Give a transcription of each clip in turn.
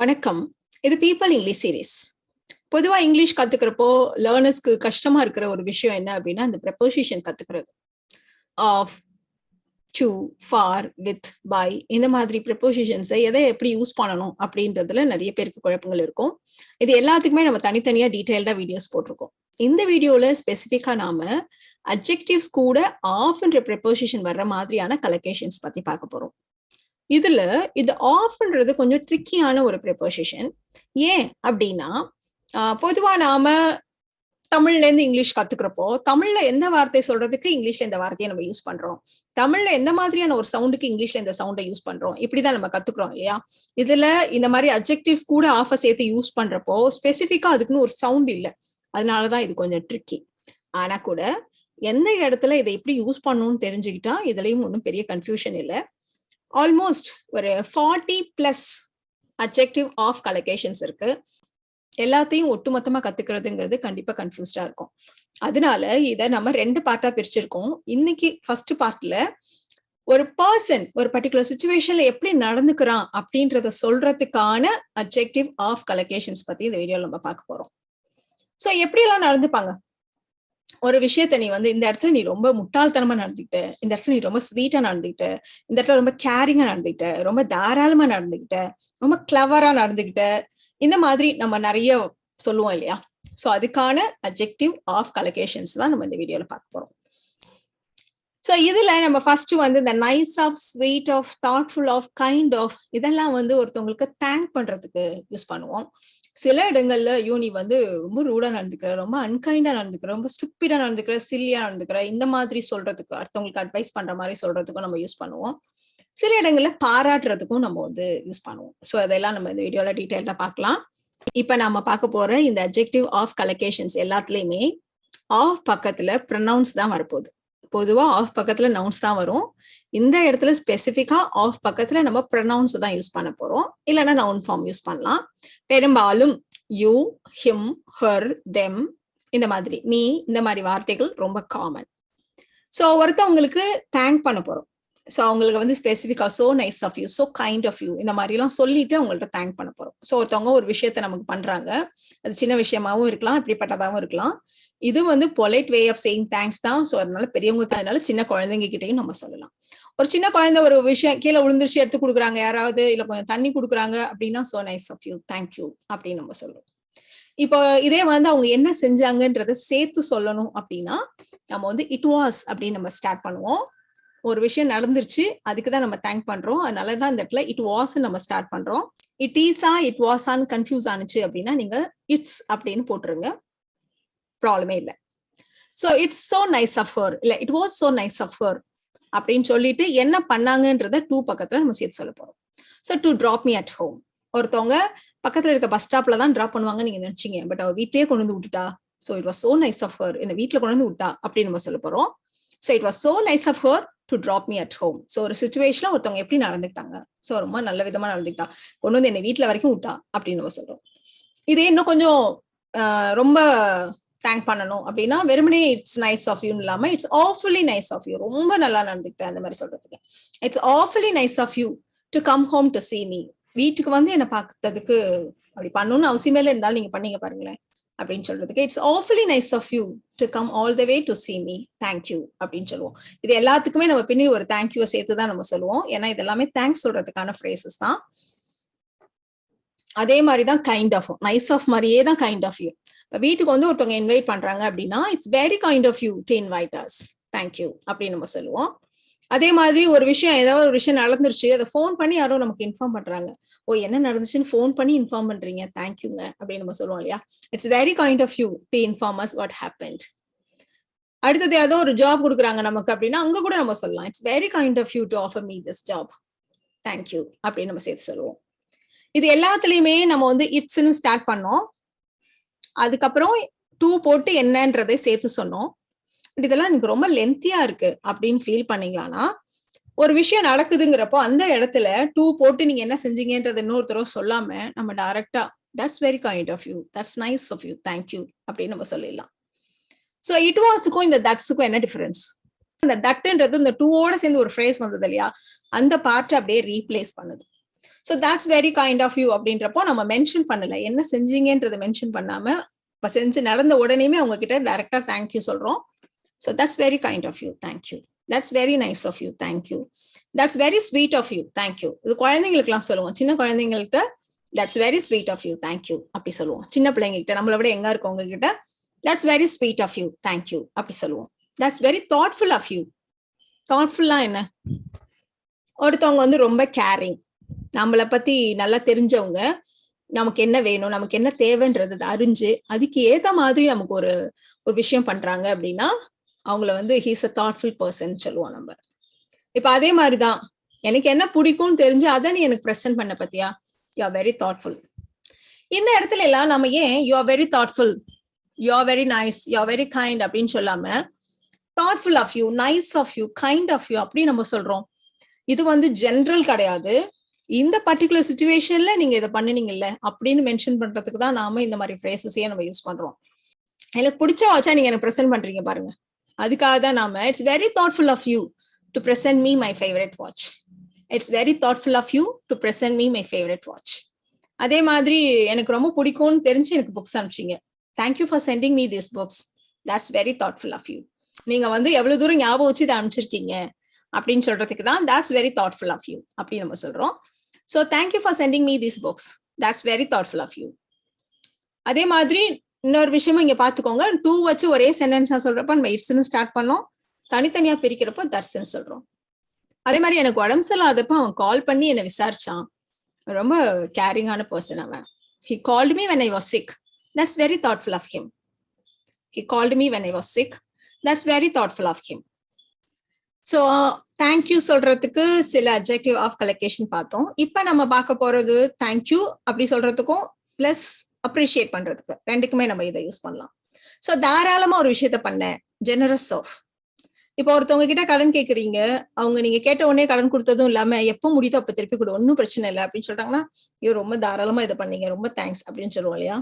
வணக்கம். இது people English series. பொதுவா இங்கிலீஷ் கத்துக்கிறப்போ லேர்னர்ஸ்க்கு கஷ்டமா இருக்கிற ஒரு விஷயம் என்ன அப்படின்னா அந்த ப்ரெப்போசிஷன் கத்துக்கிறது. Of, to, for, with, by இந்த மாதிரி ப்ரெப்போசிஷன்ஸை எதை எப்படி யூஸ் பண்ணணும் அப்படின்றதுல நிறைய பேருக்கு குழப்பங்கள் இருக்கும். இது எல்லாத்துக்குமே நம்ம தனித்தனியா டீட்டெயில்டா வீடியோஸ் போட்டிருக்கோம். இந்த வீடியோல ஸ்பெசிஃபிக்கா நாம அட்ஜெக்டிவ்ஸ் கூட ஆஃப்ன்ற ப்ரெப்போசிஷன் வர்ற மாதிரியான கலோகேஷன்ஸ் பத்தி பார்க்க போறோம். இதுல இது ஆஃப்ன்றது கொஞ்சம் ட்ரிக்கியான ஒரு ப்ரெப்போசிஷன். ஏன் அப்படின்னா பொதுவா நாம தமிழ்ல இருந்து இங்கிலீஷ் கத்துக்கிறப்போ தமிழ்ல எந்த வார்த்தை சொல்றதுக்கு இங்கிலீஷ்ல இந்த வார்த்தையை நம்ம யூஸ் பண்றோம், தமிழ்ல எந்த மாதிரியான ஒரு சவுண்டுக்கு இங்கிலீஷ்ல இந்த சவுண்டை யூஸ் பண்றோம், இப்படிதான் நம்ம கத்துக்கிறோம் இல்லையா. இதுல இந்த மாதிரி அட்ஜெக்டிவ்ஸ் கூட ஆஃப சேர்த்து யூஸ் பண்றப்போ ஸ்பெசிஃபிக்கா அதுக்குன்னு ஒரு சவுண்ட் இல்லை, அதனாலதான் இது கொஞ்சம் ட்ரிக்கி. ஆனா கூட எந்த இடத்துல இதை எப்படி யூஸ் பண்ணணும்னு தெரிஞ்சுக்கிட்டா இதுலயும் ஒன்றும் பெரிய கன்ஃபியூஷன் இல்லை. ஆல்மோஸ்ட் ஒரு 40+ அட்ஜெக்டிவ் ஆஃப் கலோகேஷன்ஸ் இருக்கு. எல்லாத்தையும் ஒட்டுமொத்தமா கத்துக்கிறதுங்கிறது கண்டிப்பா கன்ஃபியூஸ்டா இருக்கும். அதனால இதை நம்ம 2 பார்ட்டா பிரிச்சிருக்கோம். இன்னைக்கு ஃபர்ஸ்ட் பார்ட்ல ஒரு பர்சன் ஒரு பர்டிகுலர் சிச்சுவேஷன்ல எப்படி நடந்துக்கிறான் அப்படின்றத சொல்றதுக்கான அட்ஜெக்டிவ் ஆஃப் கலோகேஷன்ஸ் பத்தி இந்த வீடியோல நம்ம பார்க்க போறோம். சோ எப்படி எல்லாம் நடந்துப்பாங்க, ஒரு விஷயத்த நீ இந்த இடத்துல நீ ரொம்ப முட்டாள்தனமா நடந்துக்கிட்ட, இந்த இடத்துல நீ ரொம்ப ஸ்வீட்டா நடந்துக்கிட்ட, இந்த இடத்துல ரொம்ப கேரிங்கா நடந்துக்கிட்ட, ரொம்ப தாராளமா நடந்துக்கிட்ட, ரொம்ப கிளவரா நடந்துக்கிட்ட, இந்த மாதிரி நம்ம நிறைய சொல்லுவோம் இல்லையா. சோ அதுக்கான அட்ஜெக்டிவ் ஆஃப் கலோகேஷன்ஸ் தான் நம்ம இந்த வீடியோல பார்க்க போறோம். சோ இதுல நம்ம ஃபர்ஸ்ட் இந்த nice of, sweet of, thoughtful of, kind of இதெல்லாம் ஒருத்தவங்களுக்கு தேங்க் பண்றதுக்கு யூஸ் பண்ணுவோம். சில இடங்கள்ல நீ ரொம்ப ரூடா நடந்துக்கிற, ரொம்ப அன்கைண்டா நடந்துக்கிற, ரொம்ப ஸ்டூப்பிடா நடந்துக்கிற, சில்லியா நடந்துக்கிற, இந்த மாதிரி சொல்றதுக்கு அடுத்தவங்களுக்கு அட்வைஸ் பண்ற மாதிரி சொல்றதுக்கும் நம்ம யூஸ் பண்ணுவோம். சில இடங்கள்ல பாராட்டுறதுக்கும் நம்ம யூஸ் பண்ணுவோம். சோ அதெல்லாம் நம்ம இந்த வீடியோல டீடைல்டா பார்க்கலாம். இப்ப நாம பார்க்க போற இந்த அட்ஜெக்டிவ் ஆஃப் கலோகேஷன்ஸ் எல்லாத்துலயுமே ஆஃப் பக்கத்துல ப்ரொனவுன்ஸ் தான் வரப்போகுது. பொதுவா ஆஃப் பக்கத்துல நவுன்ஸ் தான் வரும். இந்த இடத்துல ஸ்பெசிஃபிக்கா ஆஃப் பக்கத்துல நம்ம ப்ரொனவுன்ஸ் தான் யூஸ் பண்ண போறோம், இல்லைன்னா நவுன் ஃபார்ம் யூஸ் பண்ணலாம். பெரும்பாலும் யூ, ஹிம், ஹர், தெம், இந்த மாதிரி மீ, இந்த மாதிரி வார்த்தைகள் ரொம்ப காமன். சோ ஒருத்தவங்களுக்கு தேங்க் பண்ண போறோம். சோ அவங்களுக்கு ஸ்பெசிஃபிக்கா so nice of you, so kind of you இந்த மாதிரி எல்லாம் சொல்லிட்டு அவங்கள்ட்ட தேங்க் பண்ண போறோம். சோ ஒருத்தவங்க ஒரு விஷயத்த நமக்கு பண்றாங்க, அது சின்ன விஷயமாவும் இருக்கலாம், இப்படிப்பட்டதாகவும் இருக்கலாம். இது polite way of saying thanks தான். சோ அதனால பெரியவங்களுக்கு, அதனால சின்ன குழந்தைங்க கிட்டையும் நம்ம சொல்லலாம். ஒரு சின்ன குழந்தை ஒரு விஷயம் கீழே விழுந்துருச்சு எடுத்து கொடுக்குறாங்க யாராவது, இல்ல கொஞ்சம் தண்ணி கொடுக்குறாங்க அப்படின்னா so nice of you, thank you அப்படின்னு நம்ம சொல்றோம். இப்போ இதே அவங்க என்ன செஞ்சாங்கன்றத சேர்த்து சொல்லணும் அப்படின்னா நம்ம இட் வாஸ் அப்படின்னு நம்ம ஸ்டார்ட் பண்ணுவோம். ஒரு விஷயம் நடந்துருச்சு, அதுக்குதான் நம்ம தேங்க் பண்றோம், அதனாலதான் இந்த இடத்துல இட் வாஸ் நம்ம ஸ்டார்ட் பண்றோம். இட் ஈஸா இட் வாஸான்னு கன்ஃபியூஸ் ஆனிச்சு அப்படின்னா நீங்க இட்ஸ் அப்படின்னு போட்டுருங்க, ப்ராப்ளமே இல்லை. So it's so nice of her, இல்ல it was so nice of her அப்படின்னு சொல்லிட்டு என்ன பண்ணாங்கன்றத டூ பக்கத்துல நம்ம சேர்த்து சொல்ல போறோம். So to drop me at home, ஒருத்தவங்க பக்கத்துல இருக்க பஸ் ஸ்டாப்ல தான் டிராப் பண்ணுவாங்க நீங்க நினைச்சீங்க, பட் அவ வீட்லயே கொண்டு விட்டுட்டா. So it was so nice of her, என்ன வீட்டுல கொண்டு விட்டா அப்படின்னு நம்ம சொல்ல போறோம். So it was so nice of her to drop me at home. So ஒரு சிச்சுவேஷன்ல ஒருத்தவங்க எப்படி நடந்துக்கிட்டாங்க, சோ ரொம்ப நல்ல விதமா நடந்துக்கிட்டா, கொண்டு என்ன வீட்டுல வரைக்கும் விட்டா அப்படின்னு நம்ம சொல்றோம். இதே இன்னும் கொஞ்சம் ரொம்ப தேங்க் பண்ணணும் அப்படின்னா வெறுமனே இட்ஸ் நைஸ் ஆஃப் யூ இல்லாம it's awfully nice of you, ரொம்ப நல்லா நடந்துக்கிட்டேன் அந்த மாதிரி சொல்றதுக்கு. It's awfully nice of you to come home to see me, வீட்டுக்கு என்ன பார்த்ததுக்கு அப்படி பண்ணணும்னு அவசியமே இல்லை, இருந்தாலும் நீங்க பண்ணீங்க பாருங்களேன் அப்படின்னு சொல்றதுக்கு it's awfully nice of you to come all the way to see me, thank you அப்படின்னு சொல்லுவோம். இது எல்லாத்துக்குமே நம்ம பின்னாடி ஒரு தேங்க்யூ சேர்த்து தான் நம்ம சொல்லுவோம், ஏன்னா இது எல்லாமே தேங்க்ஸ் சொல்றதுக்கான ஃப்ரேசஸ் தான். அதே மாதிரிதான் கைண்ட் ஆஃப், நைஸ் ஆஃப் மாதிரியே தான் கைண்ட் ஆஃப் யூ. வீட்டுக்கு ஒருத்தவங்க இன்வைட் பண்றாங்க அப்படின்னா it's very kind of you to invite us, thank you அப்படின்னு நம்ம சொல்லுவோம். அதே மாதிரி ஒரு விஷயம், ஏதாவது ஒரு விஷயம் நடந்துருச்சு, அதை ஃபோன் பண்ணி யாரோ நமக்கு இன்ஃபார்ம் பண்றாங்க, ஓ என்ன நடந்துச்சுன்னு ஃபோன் பண்ணி இன்ஃபார்ம் பண்றீங்க, தேங்க்யூங்க அப்படின்னு நம்ம சொல்லுவோம் இல்லையா. It's very kind of you to inform us what happened. அடுத்தது ஏதோ ஒரு ஜாப் கொடுக்குறாங்க நமக்கு அப்படின்னா அங்க கூட நம்ம சொல்லலாம் it's very kind of you to offer me this job, thank you அப்படின்னு நம்ம சேர்த்து சொல்லுவோம். இது எல்லாத்துலயுமே நம்ம இட்ஸ்ன்னு ஸ்டார்ட் பண்ணோம், அதுக்கப்புறம் டூ போட்டு என்னன்றதை சேர்த்து சொன்னோம். இதெல்லாம் எனக்கு ரொம்ப லென்த்தியா இருக்கு அப்படின்னு ஃபீல் பண்ணீங்களான்னா ஒரு விஷயம் நடக்குதுங்கிறப்போ அந்த இடத்துல டூ போட்டு நீங்க என்ன செஞ்சீங்கன்றது இன்னொருத்தரும் சொல்லாம நம்ம டைரக்டா that's very kind of you, that's nice of you, thank you அப்படின்னு நம்ம சொல்லிடலாம். சோ இட் வாஸுக்கும் இந்த தட்ஸுக்கும் என்ன டிஃபரன்ஸ், இந்த தட்டுன்றது இந்த டூவோட சேர்ந்து ஒரு ஃப்ரேஸ் வந்தது இல்லையா, அந்த பார்ட்டை அப்படியே ரீப்ளேஸ் பண்ணுது. So that's very kind of you அப்படின்றப்போ நம்ம மென்ஷன் பண்ணல, என்ன செஞ்சீங்கன்றதை மென்ஷன் பண்ணாம இப்ப செஞ்சு நடந்த உடனேயுமே அவங்க கிட்ட டைரக்டா தேங்க்யூ சொல்றோம். So that's very kind of you, thank you. That's very nice of you, thank you. That's very sweet of you, thank you. இது குழந்தைங்களுக்குலாம் சொல்லுவோம், சின்ன குழந்தைங்கள்ட்ட that's very sweet of you, thank you அப்படி சொல்லுவோம். சின்ன பிள்ளைங்க கிட்ட, நம்மளை விட எங்க இருக்கவங்க கிட்ட that's very sweet of you, thank you அப்படி சொல்லுவோம். That's very thoughtful of you. thoughtfulனா என்ன? ஒருத்தவங்க வந்து ரொம்ப கேரிங், நம்மளை பத்தி நல்லா தெரிஞ்சவங்க, நமக்கு என்ன வேணும், நமக்கு என்ன தேவைன்றது அறிஞ்சு அதுக்கு ஏத்த மாதிரி நமக்கு ஒரு விஷயம் பண்றாங்க அப்படின்னா அவங்கள வந்து ஹீஸ் அ தாட்ஃபுல் பர்சன் சொல்லுவோம் நம்ம. இப்ப அதே மாதிரிதான் எனக்கு என்ன பிடிக்கும்னு தெரிஞ்சு அதை நீ எனக்கு ப்ரெசென்ட் பண்ண பத்தியா, யூ ஆர் வெரி தாட்ஃபுல். இந்த இடத்துல எல்லாம் நம்ம ஏன் you are very thoughtful, you are very nice, you are very kind அப்படின்னு சொல்லாம thoughtful of you, nice of you, kind of you அப்படி நம்ம சொல்றோம்? இது வந்து ஜென்ரல் கிடையாது. இந்த பர்டிகுலர் சிச்சுவேஷன்ல நீங்க இதை பண்ணினீங்கல்ல அப்படின்னு மென்ஷன் பண்றதுக்கு தான் நாம இந்த மாதிரி ஃப்ரேசஸையே நம்ம யூஸ் பண்றோம். எனக்கு பிடிச்ச வாட்சா நீங்க எனக்கு ப்ரெசென்ட் பண்றீங்க பாருங்க, அதுக்காக தான் நாம it's very thoughtful of you to present me my favourite watch, it's very thoughtful of you to present me my favourite watch. அதே மாதிரி எனக்கு ரொம்ப பிடிக்கும்னு தெரிஞ்சு எனக்கு புக்ஸ் அனுப்பிச்சிங்க, thank you for sending me this books, that's very thoughtful of you. நீங்க வந்து எவ்வளவு தூரம் ஞாபகம் வச்சு இதை அனுப்பிச்சிருக்கீங்க அப்படின்னு சொல்றதுக்கு தான் that's very thoughtful of you அப்படின்னு நம்ம சொல்றோம். So thank you for sending me these books, that's very thoughtful of you. அதே மாதிரி இன்னொரு விஷயமும் இங்க பாத்துக்கோங்க, டூ வச்சு ஒரே சென்டென்ஸா சொல்றப்ப நம்ம இட்ஸ்ன்னு ஸ்டார்ட் பண்ணோம், தனித்தனியா பிரிக்கிறப்போ தட்ஸ்ன்னு சொல்றோம். அதே மாதிரி எனக்கு உடம்பு சரியில்லாதப்ப அவன் கால் பண்ணி என்னை விசாரிச்சான், ரொம்ப கேரிங்கான பர்சன் அவன். He called me when I was sick, that's very thoughtful of him. He called me when I was sick, that's very thoughtful of him. So thank you சொல்றதுக்கு சில அட்ஜெக்டிவ் ஆஃப் கலெக்ஷன் பார்த்தோம். இப்ப நம்ம பார்க்க போறது தேங்க்யூ அப்படி சொல்றதுக்கும் பிளஸ் அப்ரிஷியேட் பண்றதுக்கு, ரெண்டுக்குமே நம்ம இதை யூஸ் பண்ணலாம். ஸோ தாராளமா ஒரு விஷயத்த பண்ண, ஜெனரஸ் ஆஃப். இப்போ ஒருத்தவங்க கிட்ட கடன் கேட்குறீங்க, அவங்க நீங்க கேட்ட உடனே கடன் கொடுத்ததும் இல்லாம எப்போ முடியுதோ அப்ப திருப்பி கொடு, ஒன்னும் பிரச்சனை இல்லை அப்படின்னு சொல்றாங்கன்னா ஐயோ ரொம்ப தாராளமா இதை பண்ணீங்க, ரொம்ப தேங்க்ஸ் அப்படின்னு சொல்லுவோம் இல்லையா.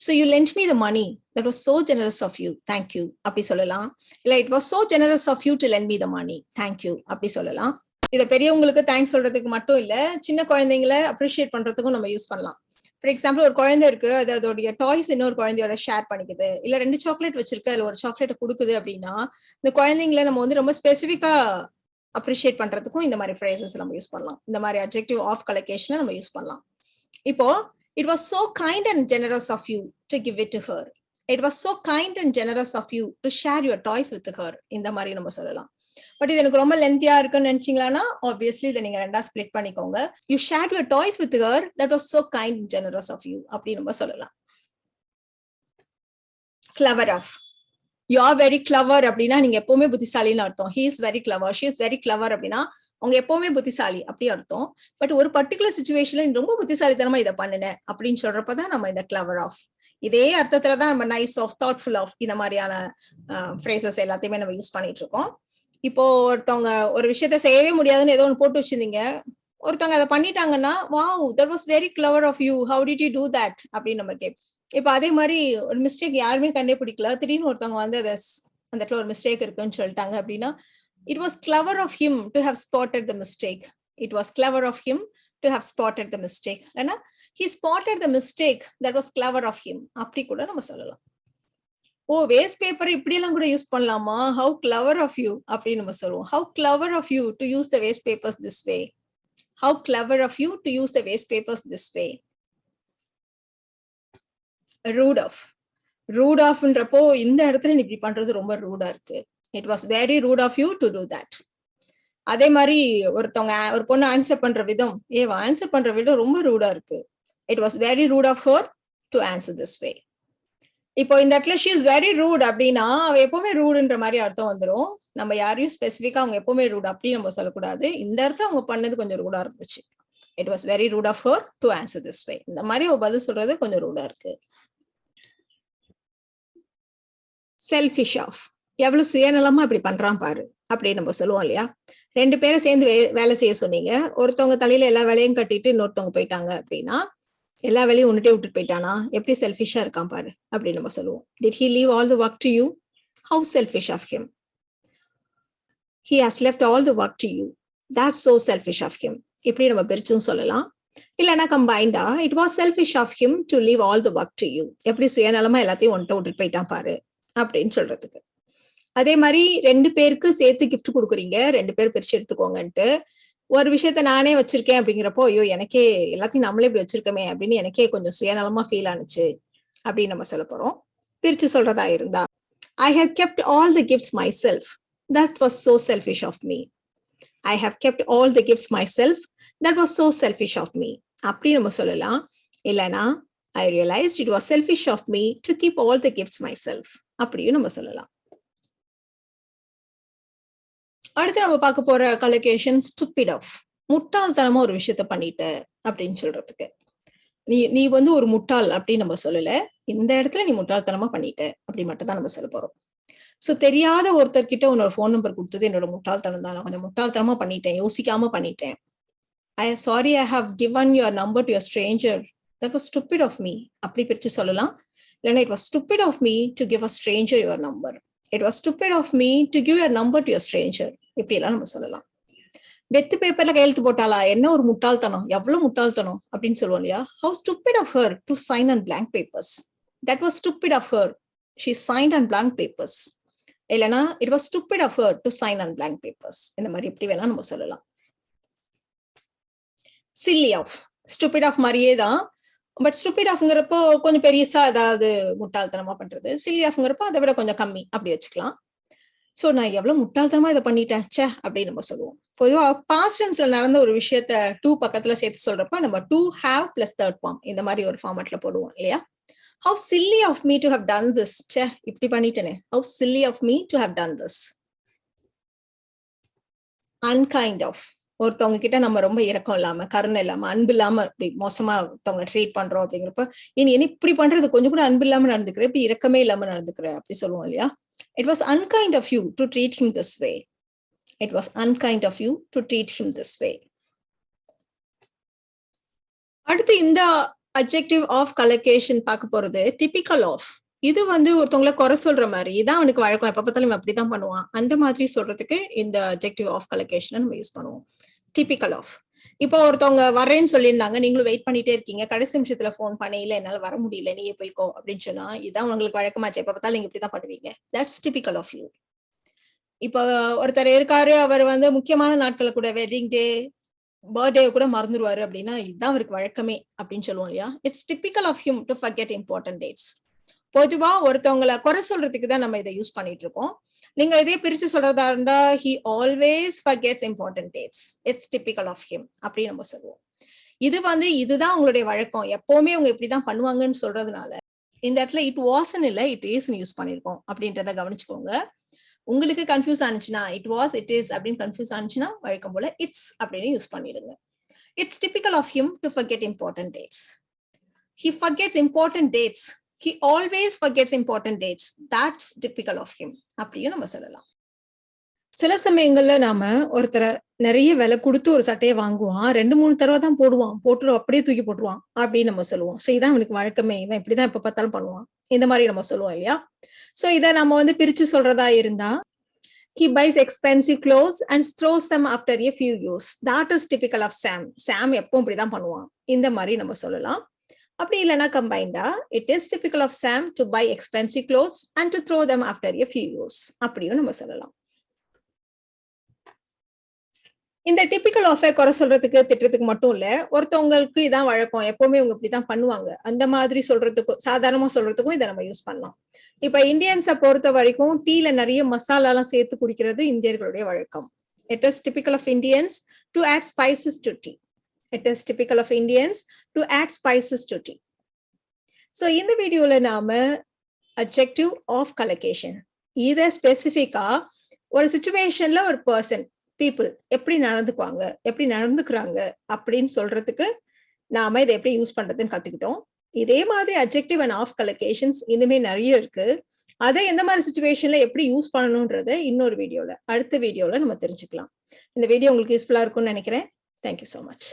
So you lent me the money, that was so generous of you, thank you அப்படி சொல்லலாம். இல்ல it was so generous of you to lend me the money, thank you அப்படி சொல்லலாம். இதை பெரியவங்களுக்கு தேங்க்ஸ் சொல்றதுக்கு மட்டும் இல்ல, சின்ன குழந்தைங்களை அப்ரிஷியேட் பண்றதுக்கும் நம்ம யூஸ் பண்ணலாம். ஃபார் எக்ஸாம்பிள், ஒரு குழந்தை இருக்கு, அது அதோடைய டாய்ஸ் இன்னொரு குழந்தையோட ஷேர் பண்ணிக்குது, இல்ல 2 சாக்லேட் வச்சிருக்கு, அதுல ஒரு சாக்லேட்டை கொடுக்குது அப்படின்னா இந்த குழந்தைங்களை நம்ம வந்து ரொம்ப ஸ்பெசிஃபிக்கா அப்ரிஷியேட் பண்றதுக்கும் இந்த மாதிரி ஃப்ரேசஸ் நம்ம யூஸ் பண்ணலாம். இந்த மாதிரி அட்ஜெக்டிவ் ஆஃப் கலெக்ஷனை நம்ம யூஸ் பண்ணலாம். இப்போ it was so kind and generous of you to give it to her, it was so kind and generous of you to share your toys with her, இந்த மாதிரி நம்ம சொல்லலாம். பட் இது எனக்கு ரொம்ப லென்த்தியா இருக்குன்னு நினைச்சீங்களா, ஆப்வியஸ்லி இதை நீங்க ரெண்டா ஸ்பிளிட் பண்ணிக்கோங்க. you shared your toys with her, that was so kind and generous of you அப்படி நம்ம சொல்லலாம். clever of, you are very clever அப்படின்னா நீங்க எப்பவுமே புத்திசாலின்னு அர்த்தம். he is very clever, she is very clever அப்படின்னா அவங்க எப்பவுமே புத்திசாலி அப்படி அர்த்தம். பட் ஒரு பர்டிகுலர் சிச்சுவேஷன்ல ரொம்ப புத்திசாலித்தனமா இதை பண்ணுன அப்படின்னு சொல்றப்பதான் நம்ம இந்த கிளவர் ஆஃப், இதே அர்த்தத்துலதான் நம்ம நைஸ் ஆஃப், தாட்ஃபுல் ஆஃப் இந்த மாதிரியான ஃப்ரேசஸ் எல்லாத்தையுமே நம்ம யூஸ் பண்ணிட்டு இருக்கோம். இப்போ ஒருத்தவங்க ஒரு விஷயத்த செய்யவே முடியாதுன்னு ஏதோ ஒன்று போட்டு வச்சிருந்தீங்க, ஒருத்தவங்க அதை பண்ணிட்டாங்கன்னா wow that was very clever of you, how did you do that அப்படின்னு நம்ம கேட்போம். இப்போ அதே மாதிரி ஒரு மிஸ்டேக் யாருமே கண்டே பிடிக்கல, திடீர்னு ஒருத்தவங்க வந்து அந்த இடத்துல ஒரு மிஸ்டேக் இருக்குன்னு சொல்லிட்டாங்க அப்படின்னா it was clever of him to have spotted the mistake, it was clever of him to have spotted the mistake, ஏன்னா he spotted the mistake, that was clever of him அப்படி கூட நம்ம சொல்லலாம். ஓ வேஸ்ட் பேப்பர் இப்படி எல்லாம் கூட use பண்ணலாமா, how clever of you அப்படின்னு நம்ம சொல்லுவோம். how clever of you to use the waste papers this way, how clever of you to use the waste papers this way. rude of, rude ofன்றப்போ இந்த இடத்துல இப்படி பண்றது ரொம்ப ரூடா இருக்கு, it was very rude of you to do that. அதே மாதிரி ஒருத்தவங்க ஒரு பொண்ணு ஆன்சர் பண்ற விதம், ஆன்சர் பண்ற விதம் ரொம்ப ரூடா இருக்கு, it was very rude of her to answer this way. இப்போ இந்த இடத்துல she is very rude அப்படின்னா அவ எப்பவுமே ரூடுன்ற மாதிரி அர்த்தம் வந்துடும். நம்ம யாரையும் ஸ்பெசிஃபிக்கா அவங்க எப்பவுமே ரூட் அப்படி நம்ம சொல்லக்கூடாது. இந்த இடத்துல அவங்க பண்ணது கொஞ்சம் ரூடா இருந்துச்சு, it was very rude of her to answer this way. இந்த மாதிரி அவ பதில் சொல்றது கொஞ்சம் ரூடா இருக்கு. selfish of, எவ்வளவு சுயநலமா இப்படி பண்றான் பாரு அப்படின்னு நம்ம சொல்லுவோம் இல்லையா. 2 பேரை சேர்ந்து வேலை செய்ய சொன்னீங்க, ஒருத்தவங்க தலையில எல்லா வேலையும் கட்டிட்டு இன்னொருத்தவங்க போயிட்டாங்க அப்படின்னா எல்லா வேலையும் ஒன்னுட்டே விட்டுட்டு போயிட்டானா எப்படி செல்ஃபிஷா இருக்கான் பாரு அப்படின்னு நம்ம சொல்லுவோம். did he leave all the work to you, how selfish of him, he has left all the work to you, that's so selfish of him இப்படி நம்ம பிரிச்சும் சொல்லலாம். இல்லைன்னா கம்பைண்டா it was selfish of him to leave all the work to you. எப்படி சுயநலமா எல்லாத்தையும் ஒன்ட்ட விட்டுட்டு போயிட்டான் பாரு அப்படின்னு சொல்றதுக்கு. அதே மாதிரி 2 பேருக்கு சேர்த்து கிஃப்ட் கொடுக்குறீங்க, 2 பேர் பிரிச்சு எடுத்துக்கோங்கன்ட்டு. ஒரு விஷயத்த நானே வச்சிருக்கேன் அப்படிங்கிறப்போ ஐயோ எனக்கே எல்லாத்தையும் நம்மளே இப்படி வச்சிருக்கோமே அப்படின்னு எனக்கே கொஞ்சம் சுயநலமா ஃபீல் ஆனிச்சு அப்படின்னு நம்ம சொல்ல போறோம். பிரிச்சு சொல்றதா இருந்தா I have kept all the gifts myself. That was so selfish of me. I have kept all the gifts myself. That was so selfish of me. அப்படி நம்ம சொல்லலாம். இல்லைனா I realized it was selfish of me to keep all the gifts myself. அப்படியும் நம்ம சொல்லலாம். அடுத்து நம்ம பார்க்க போற collocation stupid of. முட்டாள்தனமா ஒரு விஷயத்த பண்ணிட்ட அப்படின்னு சொல்றதுக்கு. நீ வந்து ஒரு முட்டாள் அப்படின்னு நம்ம சொல்லல, இந்த இடத்துல நீ முட்டாள்தனமா பண்ணிட்ட அப்படி மட்டும் தான் நம்ம சொல்ல போறோம். சோ தெரியாத ஒருத்தர்கிட்ட உன்னோட போன் நம்பர் கொடுத்தது என்னோட முட்டாள்தனம் தான், நான் கொஞ்சம் முட்டாள்தனமா பண்ணிட்டேன், யோசிக்காம பண்ணிட்டேன். Sorry, I have given your number to a stranger. That was stupid of me. அப்படி பிரிச்சு சொல்லலாம். இல்லைன்னா it was stupid of me to give a stranger your number. It was stupid of me to give your number to a stranger. இப்படி எல்லாம் நம்ம சொல்லலாம். வெத்து பேப்பர்ல கையெழுத்து போட்டாளா, என்ன ஒரு முட்டாள்தனம், எவ்வளவு முட்டாள்தனம் அப்படின்னு சொல்லுவோம் இல்லையா. How stupid of her to sign on blank papers. That was stupid of her. She signed on blank papers. இல்லைன்னா it was stupid of her to sign on blank papers. இந்த மாதிரி எப்படி வேணா நம்ம சொல்லலாம். silly of. stupid of மாதிரியே தான், but stupid ofங்கிறப்போ கொஞ்சம் பெரியசா ஏதாவது முட்டாள்தனமா பண்றது. silly ofங்கிறப்போ அதை விட கொஞ்சம் கம்மி அப்படி வச்சுக்கலாம். சோ நான் எவ்வளவு முட்டாள்தனமா இதை பண்ணிட்டேன் சே அப்படின்னு நம்ம சொல்லுவோம். பொதுவா பாஸ்ட் டென்ஸ்ல நடந்த ஒரு விஷயத்த to பக்கத்துல சேர்த்து சொல்றப்ப நம்ம to have plus third form இந்த மாதிரி ஒரு ஃபார்மட்ல போடுவோம் இல்லையா. How silly of me to have done this. சே இப்படி பண்ணிட்டேனே. How silly of me to have done this. Unkind of. ஒருத்தவங்க கிட்ட நம்ம ரொம்ப இரக்கம் இல்லாம, கருணை இல்லாம, அன்பு இல்லாம அப்படி மோசமா ஒருத்தவங்க ட்ரீட் பண்றோம் அப்படிங்கிறப்ப இனி இப்படி பண்றது, கொஞ்சம் கூட அன்பு இல்லாம நடந்துக்கிற, இப்படி இரக்கமே இல்லாம நடந்துக்கிற அப்படி சொல்லுவோம் இல்லையா. It was unkind of you to treat him this way. It was unkind of you to treat him this way. அடுத்து இந்த adjective of collocation பார்க்க போறது typical of. இது வந்து ஒருத்தவங்கள குறை சொல்ற மாதிரி, இதான் அவனுக்கு வழக்கம், எப்ப பார்த்தாலும் அப்படிதான் பண்ணுவான், அந்த மாதிரி சொல்றதுக்கு இந்த adjective of collocation நம்ம யூஸ் பண்ணுவோம். typical of. இப்போ ஒருத்தவங்க வரேன்னு சொல்லியிருந்தாங்க, நீங்களும் வெயிட் பண்ணிட்டே இருக்கீங்க, கடைசி நிமிஷத்துல போன் பண்ண, இல்ல என்னால வர முடியல நீங்க போய்க்கோ அப்படின்னு சொன்னா, இதான் உங்களுக்கு வழக்கமாச்சு, எப்ப பார்த்தாலும் நீங்க இப்படிதான் பண்ணுவீங்க. That's typical of you. இப்போ ஒருத்தர் இருக்காரு, அவர் வந்து முக்கியமான நாட்களை கூட, வெட்டிங் டே, பர்த்டே கூட மறந்துடுவாரு அப்படின்னா, இதுதான் அவருக்கு வழக்கமே அப்படின்னு சொல்லுவோம் இல்லையா. It's typical of him to forget important dates. பொதுவா ஒருத்தவங்களை குறை சொல்றதுக்கு தான் நம்ம இதை யூஸ் பண்ணிட்டு இருக்கோம். நீங்க இதே பிரிச்சு சொல்றதா இருந்தா, he always forgets important dates. It's typical of him அப்படி நம்ம சொல்லுவோம். இது வந்து இதுதான் உங்களுடைய வழக்கம், எப்பவுமே அவங்க இப்படிதான் பண்ணுவாங்கன்னு சொல்றதுனால இந்த இடத்துல இட் வாஸ்ன்னு இல்ல இட் இஸ்ன்னு யூஸ் பண்ணிருக்கோம் அப்படின்றத கவனிச்சுக்கோங்க. உங்களுக்கு கன்ஃபியூஸ் ஆனிச்சுன்னா இட் வாஸ் இட் இஸ் அப்படின்னு கன்ஃபியூஸ் ஆனிச்சுன்னா வழக்கம் போல இட்ஸ் அப்படின்னு யூஸ் பண்ணிடுங்க. It's typical of him to forget important dates. He forgets important dates. He always forgets important dates. That's typical of him அப்படியும் நம்ம சொல்லலாம். சில சமயங்கள்ல நாம ஒருத்தரை நிறைய விலை கொடுத்து ஒரு சட்டையை வாங்குவான், 2-3 தடவை தான் போடுவான், போட்டு அப்படியே தூக்கி போட்டுருவான் அப்படின்னு நம்ம சொல்லுவோம். சோ இதான் அவனுக்கு வழக்கமே, இவன் இப்படிதான் எப்ப பார்த்தாலும் பண்ணுவான், இந்த மாதிரி நம்ம சொல்லுவோம் இல்லையா. சோ இதை நம்ம வந்து பிரிச்சு சொல்றதா இருந்தா, he buys expensive clothes and throws them after a few use. That is typical of Sam. Sam எப்பவும் இப்படிதான் பண்ணுவான், இந்த மாதிரி நம்ம சொல்லலாம். அப்படி இல்லைன்னா கம்பைண்டா, it is typical of Sam to buy expensive clothes and to throw them after a few use அப்படியும் நம்ம சொல்லலாம். இந்த டிபிக்கல் ஆஃப் குறை சொல்றதுக்கு திட்டத்துக்கு மட்டும் இல்ல, ஒருத்தவங்களுக்கு இதான் வழக்கம், எப்பவுமே இவங்க இப்படிதான் பண்ணுவாங்க அந்த மாதிரி சொல்றதுக்கும், சாதாரணமா சொல்றதுக்கும் இதை நம்ம யூஸ் பண்ணலாம். இப்ப இந்தியன்ஸை பொறுத்த வரைக்கும் டீல நிறைய மசாலா எல்லாம் சேர்த்து குடிக்கிறது இந்தியர்களுடைய வழக்கம். It is typical of Indians to add spices to tea. It is typical of Indians to add spices to tea. So இந்த வீடியோல நாம adjective of collocation, இதை ஸ்பெசிபிக்கா ஒரு சிச்சுவேஷன்ல ஒரு பர்சன், பீப்புள் எப்படி நடந்துக்குவாங்க, எப்படி நடந்துக்கிறாங்க அப்படின்னு சொல்றதுக்கு நாம இதை எப்படி யூஸ் பண்றதுன்னு கத்துக்கிட்டோம். இதே மாதிரி adjective and of collocations இனிமே நிறைய இருக்கு. அதை எந்த மாதிரி சிச்சுவேஷன்ல எப்படி யூஸ் பண்ணணும்ன்றத இன்னொரு வீடியோல, அடுத்த வீடியோல நம்ம தெரிஞ்சுக்கலாம். இந்த வீடியோ உங்களுக்கு யூஸ்ஃபுல்லா இருக்கும்னு நினைக்கிறேன். Thank you so much.